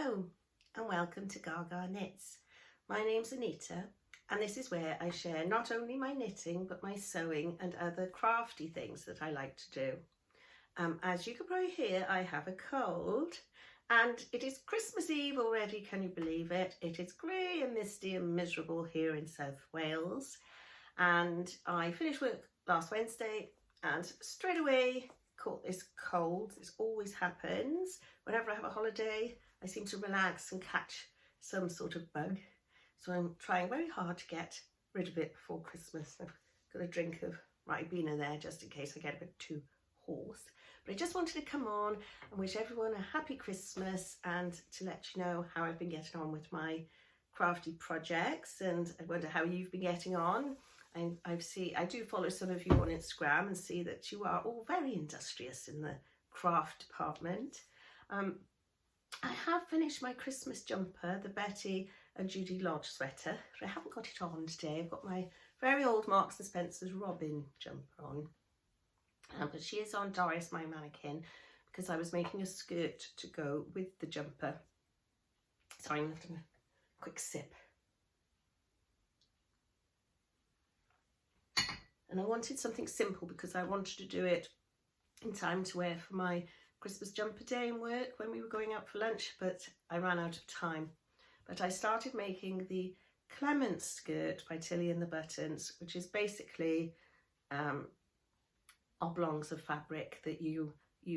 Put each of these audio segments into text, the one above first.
Hello and welcome to Gaga Knits. My name's Anita and this is where I share not only my knitting but my sewing and other crafty things that I like to do. As you can probably hear, I have a cold and it is Christmas Eve already, can you believe it? It is grey and misty and miserable here in South Wales, and I finished work last Wednesday and straight away caught this cold. This always happens whenever I have a holiday. I seem to relax and catch some sort of bug, so I'm trying very hard to get rid of it before Christmas. I've got a drink of Ribena there just in case I get a bit too hoarse. But I just wanted to come on and wish everyone a happy Christmas and to let you know how I've been getting on with my crafty projects, and I wonder how you've been getting on. I do follow some of you on Instagram and see that you are all very industrious in the craft department. I have finished my Christmas jumper, the Betty and Judy Lodge sweater, but I haven't got it on today. I've got my very old Marks & Spencer's Robin jumper on. But she is on Doris, my mannequin, because I was making a skirt to go with the jumper. So I'm going to have a quick sip. And I wanted something simple because I wanted to do it in time to wear for my Christmas jumper day in work when we were going out for lunch, but I ran out of time. But I started making the Clement skirt by Tilly and the Buttons, which is basically oblongs of fabric that you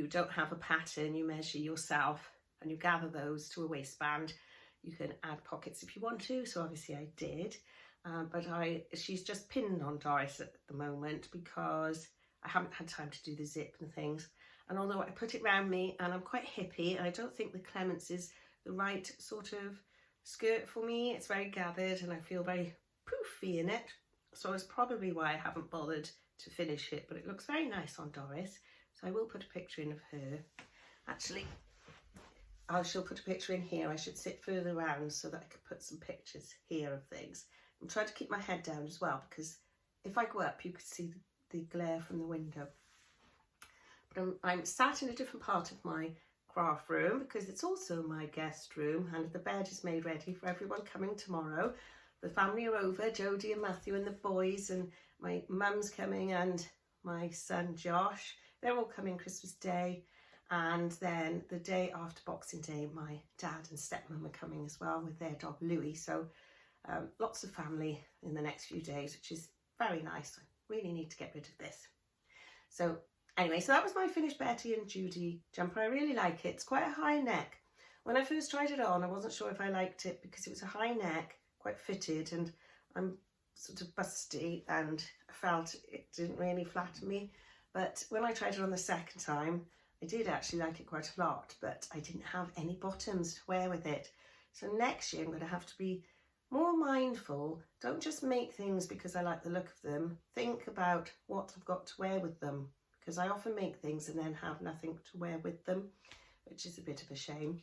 don't have a pattern, you measure yourself and you gather those to a waistband. You can add pockets if you want to, so obviously I did. But she's just pinned on Doris at the moment because I haven't had time to do the zip and things. And although I put it around me and I'm quite hippie, I don't think the Clements is the right sort of skirt for me. It's very gathered and I feel very poofy in it. So it's probably why I haven't bothered to finish it, but it looks very nice on Doris. So I will put a picture in of her. Actually, I shall put a picture in here. I should sit further around so that I could put some pictures here of things. I'm trying to keep my head down as well because if I go up you could see the glare from the window. But I'm sat in a different part of my craft room because it's also my guest room and the bed is made ready for everyone coming tomorrow. The family are over, Jodie and Matthew and the boys, and my mum's coming and my son Josh. They're all coming Christmas Day, and then the day after Boxing Day my dad and stepmum are coming as well with their dog Louie. So lots of family in the next few days, which is very nice. I really need to get rid of this. So anyway, so that was my finished Betty and Judy jumper. I really like it. It's quite a high neck. When I first tried it on, I wasn't sure if I liked it because it was a high neck, quite fitted, and I'm sort of busty and I felt it didn't really flatter me. But when I tried it on the second time, I did actually like it quite a lot, but I didn't have any bottoms to wear with it. So next year I'm going to have to be more mindful. Don't just make things because I like the look of them. Think about what I've got to wear with them, because I often make things and then have nothing to wear with them, which is a bit of a shame.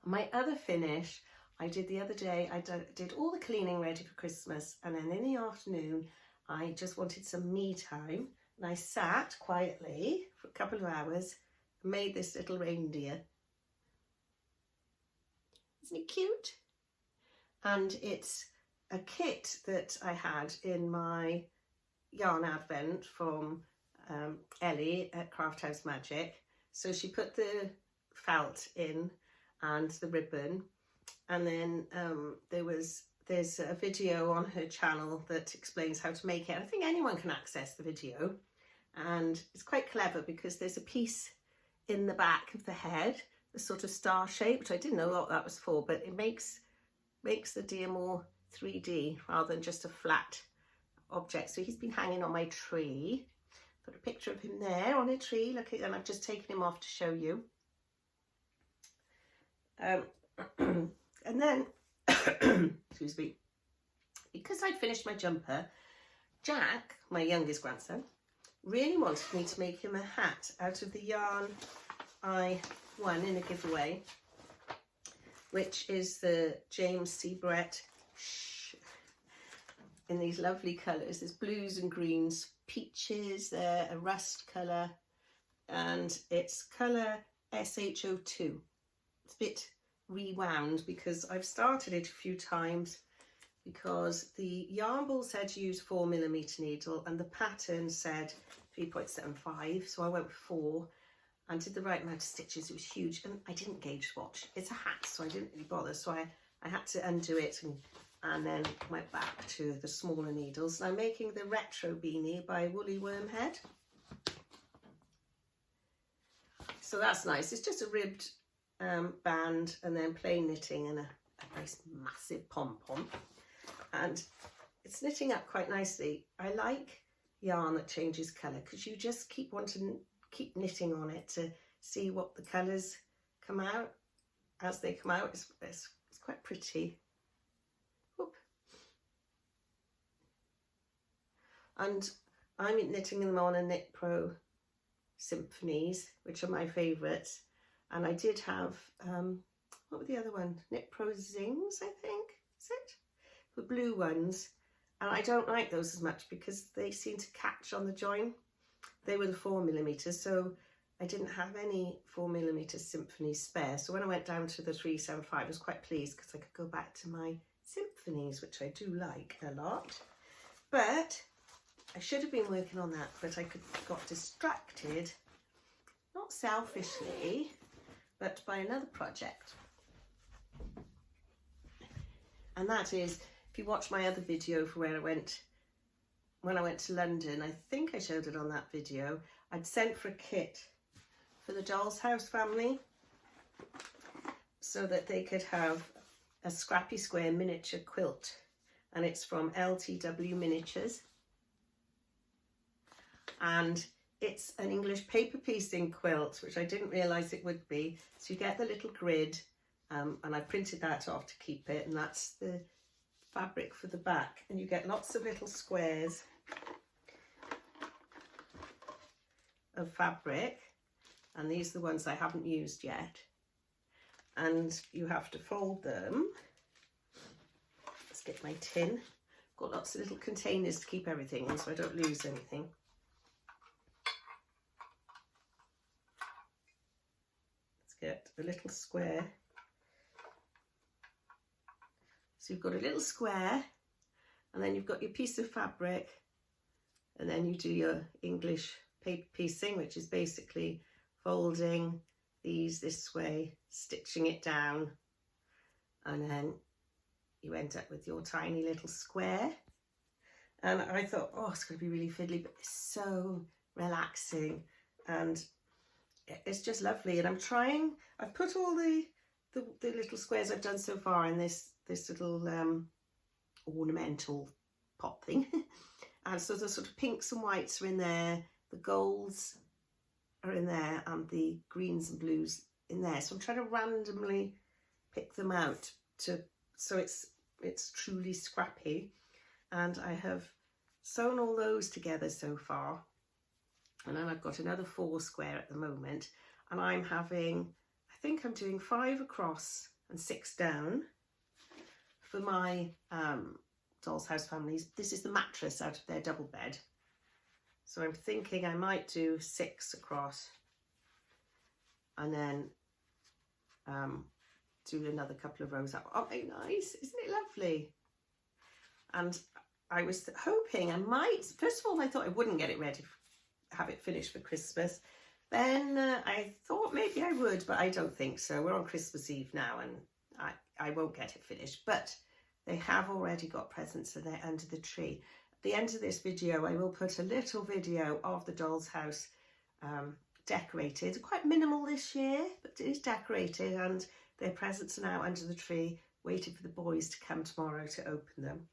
My other finish I did the other day, I did all the cleaning ready for Christmas, and then in the afternoon I just wanted some me time and I sat quietly for a couple of hours and made this little reindeer. Isn't it cute? And it's a kit that I had in my yarn advent from Ellie at Craft House Magic. So she put the felt in and the ribbon, and then there's a video on her channel that explains how to make it. I think anyone can access the video, and it's quite clever because there's a piece in the back of the head, the sort of star shape, which I didn't know what that was for, but it makes the deer more 3D rather than just a flat object. So he's been hanging on my tree. Put a picture of him there on a tree. Look at, and I've just taken him off to show you. And then, excuse me, because I'd finished my jumper, Jack, my youngest grandson, really wanted me to make him a hat out of the yarn I won in a giveaway, which is the James C. Brett in these lovely colours. There's blues and greens, peaches there, a rust colour, and it's colour SHO2. It's a bit rewound because I've started it a few times because the yarn ball said use 4mm needle and the pattern said 3.75, so I went with 4 and did the right amount of stitches. It was huge and I didn't gauge swatch. It's a hat, so I didn't really bother, so I had to undo it and then went back to the smaller needles. And I'm making the retro beanie by Woolly Wormhead. So that's nice. It's just a ribbed band and then plain knitting and a nice massive pom-pom. And it's knitting up quite nicely. I like yarn that changes colour because you just keep wanting to keep knitting on it to see what the colours come out as they come out. It's quite pretty. Whoop. And I'm knitting them on a Knit Pro Symphonies, which are my favourites. And I did have, what were the other one? Knit Pro Zings, I think, is it? The blue ones. And I don't like those as much because they seem to catch on the join. They were the 4mm, so I didn't have any 4mm Symphony spare. So when I went down to the 375, I was quite pleased because I could go back to my Symphonies, which I do like a lot. But I should have been working on that, but I got distracted, not selfishly, but by another project. And that is, if you watch my other video for when I went to London, I think I showed it on that video, I'd sent for a kit for the Doll's House family so that they could have a scrappy square miniature quilt, and it's from LTW Miniatures, and it's an English paper piecing quilt, which I didn't realise it would be. So you get the little grid, and I printed that off to keep it, and that's the fabric for the back, and you get lots of little squares of fabric, and these are the ones I haven't used yet, and you have to fold them. Let's get my tin. Got lots of little containers to keep everything in so I don't lose anything. Let's get a little square. So you've got a little square, and then you've got your piece of fabric, and then you do your English paper piecing, which is basically folding these this way, stitching it down, and then you end up with your tiny little square. And I thought, oh, it's going to be really fiddly, but it's so relaxing and it's just lovely. And I've put all the little squares I've done so far in this little ornamental pot thing. And so the sort of pinks and whites are in there, the golds are in there, and the greens and blues in there. So I'm trying to randomly pick them out so it's truly scrappy. And I have sewn all those together so far. And then I've got another 4 square at the moment. And I think I'm doing 5 across and 6 down for my Doll's House families. This is the mattress out of their double bed. So I'm thinking I might do 6 across and then do another couple of rows up. Oh, nice, isn't it lovely? And I was hoping I might, first of all, I thought I wouldn't get it ready, have it finished for Christmas. Then I thought maybe I would, but I don't think so. We're on Christmas Eve now and I won't get it finished, but they have already got presents and they're under the tree. At the end of this video, I will put a little video of the Doll's House decorated. Quite minimal this year, but it is decorated and their presents are now under the tree, waiting for the boys to come tomorrow to open them.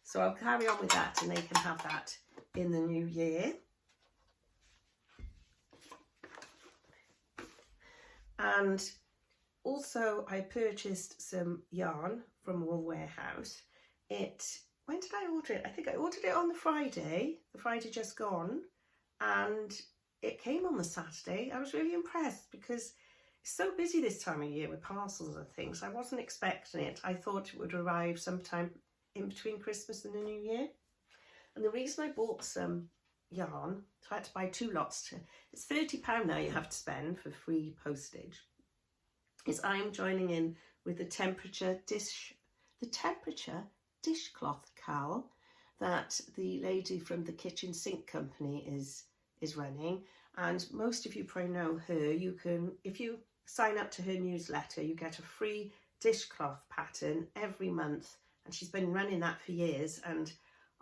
So I'll carry on with that and they can have that in the new year. And also I purchased some yarn from Wool Warehouse. When did I order it? I think I ordered it on the Friday just gone, and it came on the Saturday. I was really impressed because it's so busy this time of year with parcels and things. I wasn't expecting it. I thought it would arrive sometime in between Christmas and the New Year. And the reason I bought some yarn, so I had to buy 2 lots. It's £30 now you have to spend for free postage. is I'm joining in with the temperature dishcloth cowl that the lady from the kitchen sink company is running. And most of you probably know her. You can, if you sign up to her newsletter, you get a free dishcloth pattern every month, and she's been running that for years, and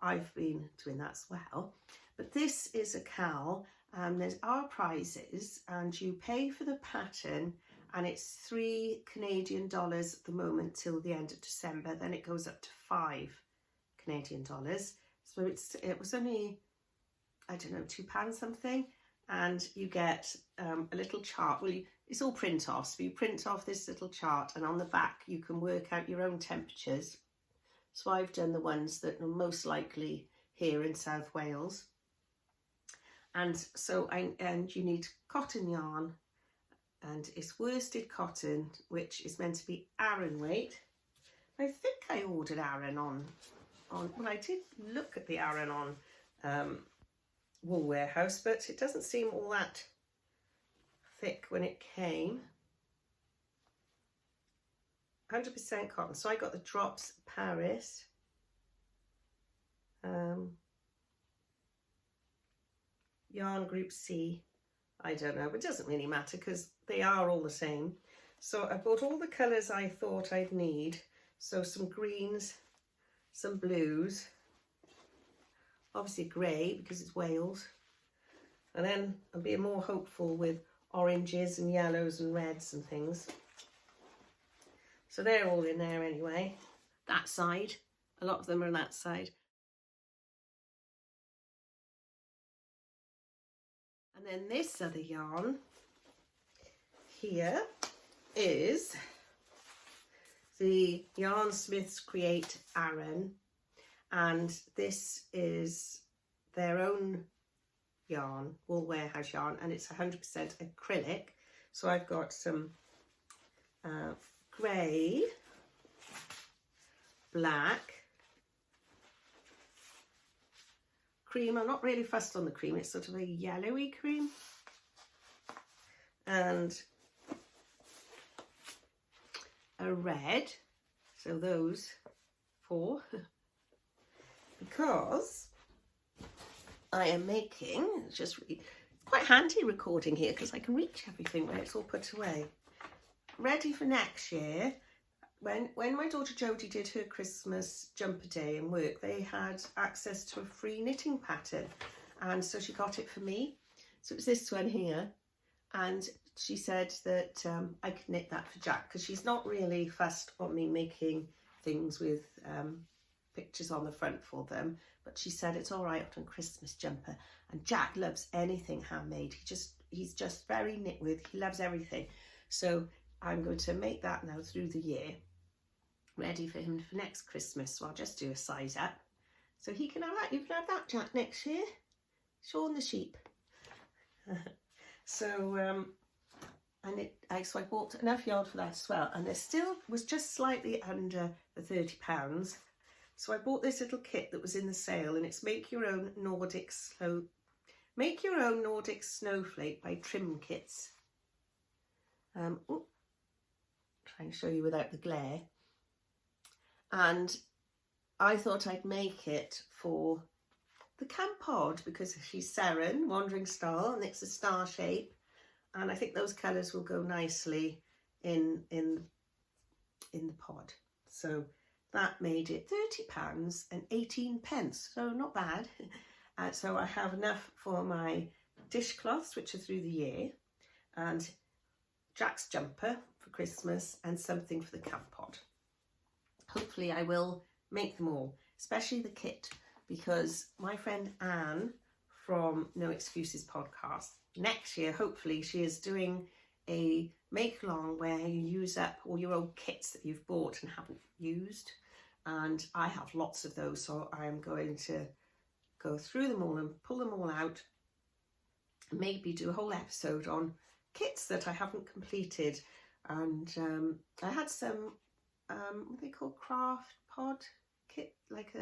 I've been doing that as well. But this is a cowl, and there's our prizes, and you pay for the pattern, and it's £3 Canadian at the moment till the end of December. Then it goes up to £5 Canadian. So it was only, I don't know, £2 something, and you get a little chart. Well, it's all print off, so you print off this little chart, and on the back you can work out your own temperatures. So I've done the ones that are most likely here in South Wales. And so you need cotton yarn, and it's worsted cotton, which is meant to be Aran weight. I think I ordered Aran on well, I did look at the Aran on Wool Warehouse, but it doesn't seem all that thick when it came. 100% cotton. So I got the Drops Paris. Yarn Group C. I don't know, but it doesn't really matter because they are all the same. So I bought all the colours I thought I'd need. So some greens, some blues, obviously grey because it's Wales. And then I'm being more hopeful with oranges and yellows and reds and things. So they're all in there anyway. That side, a lot of them are on that side. And then this other yarn here is the Yarn Smiths Create Aran, and this is their own yarn, Wool Warehouse yarn, and it's 100% acrylic. So I've got some grey, black, cream. I'm not really fussed on the cream, it's sort of a yellowy cream, and a red. So those four, because I am making, it's just really, it's quite handy recording here because I can reach everything when it's all put away. Ready for next year. When my daughter Jodie did her Christmas jumper day in work, they had access to a free knitting pattern, and so she got it for me. So it was this one here, and she said that I could knit that for Jack because she's not really fussed on me making things with pictures on the front for them, but she said it's all right on Christmas jumper. And Jack loves anything handmade. He's just very knit with. He loves everything. So I'm going to make that now through the year, ready for him for next Christmas. So I'll just do a size up. So he can have that. You can have that, Jack, next year. Sean the sheep. So I bought enough yarn for that as well, and there still was just slightly under the £30. So I bought this little kit that was in the sale, and it's make your own Nordic snowflake by Trim Kits. Trying to show you without the glare. And I thought I'd make it for the camp pod because she's Seren, Wandering Star, and it's a star shape. And I think those colours will go nicely in the pod. So that made it £30 and 18 pence. So not bad. So I have enough for my dishcloths, which are through the year, and Jack's jumper for Christmas, and something for the camp pod. Hopefully I will make them all, especially the kit, because my friend Anne from No Excuses podcast, next year hopefully she is doing a make along where you use up all your old kits that you've bought and haven't used, and I have lots of those, so I'm going to go through them all and pull them all out, maybe do a whole episode on kits that I haven't completed. And I had some what they call craft pod kit, like I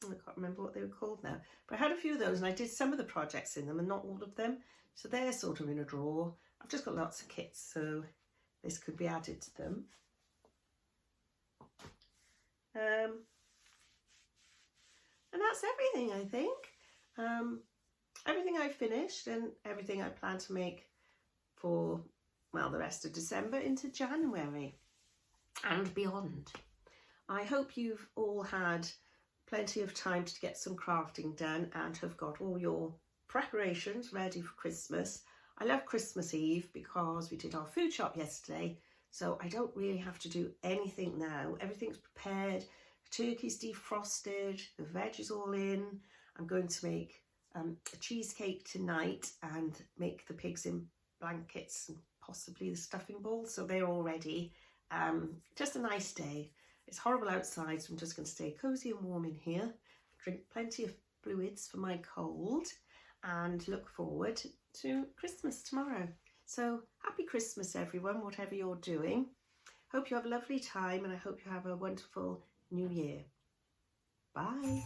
can't remember what they were called now, but I had a few of those, and I did some of the projects in them and not all of them, so they're sort of in a drawer. I've just got lots of kits, so this could be added to them. And that's everything, I think. Everything I finished and everything I plan to make for, well, the rest of December into January and beyond. I hope you've all had plenty of time to get some crafting done and have got all your preparations ready for Christmas. I love Christmas Eve because we did our food shop yesterday, so I don't really have to do anything now. Everything's prepared, the turkey's defrosted, the veg is all in. I'm going to make a cheesecake tonight and make the pigs in blankets and possibly the stuffing ball, so they're all ready. Just a nice day. It's horrible outside, so I'm just going to stay cosy and warm in here, drink plenty of fluids for my cold, and look forward to Christmas tomorrow. So happy Christmas, everyone, whatever you're doing. Hope you have a lovely time, and I hope you have a wonderful new year. Bye.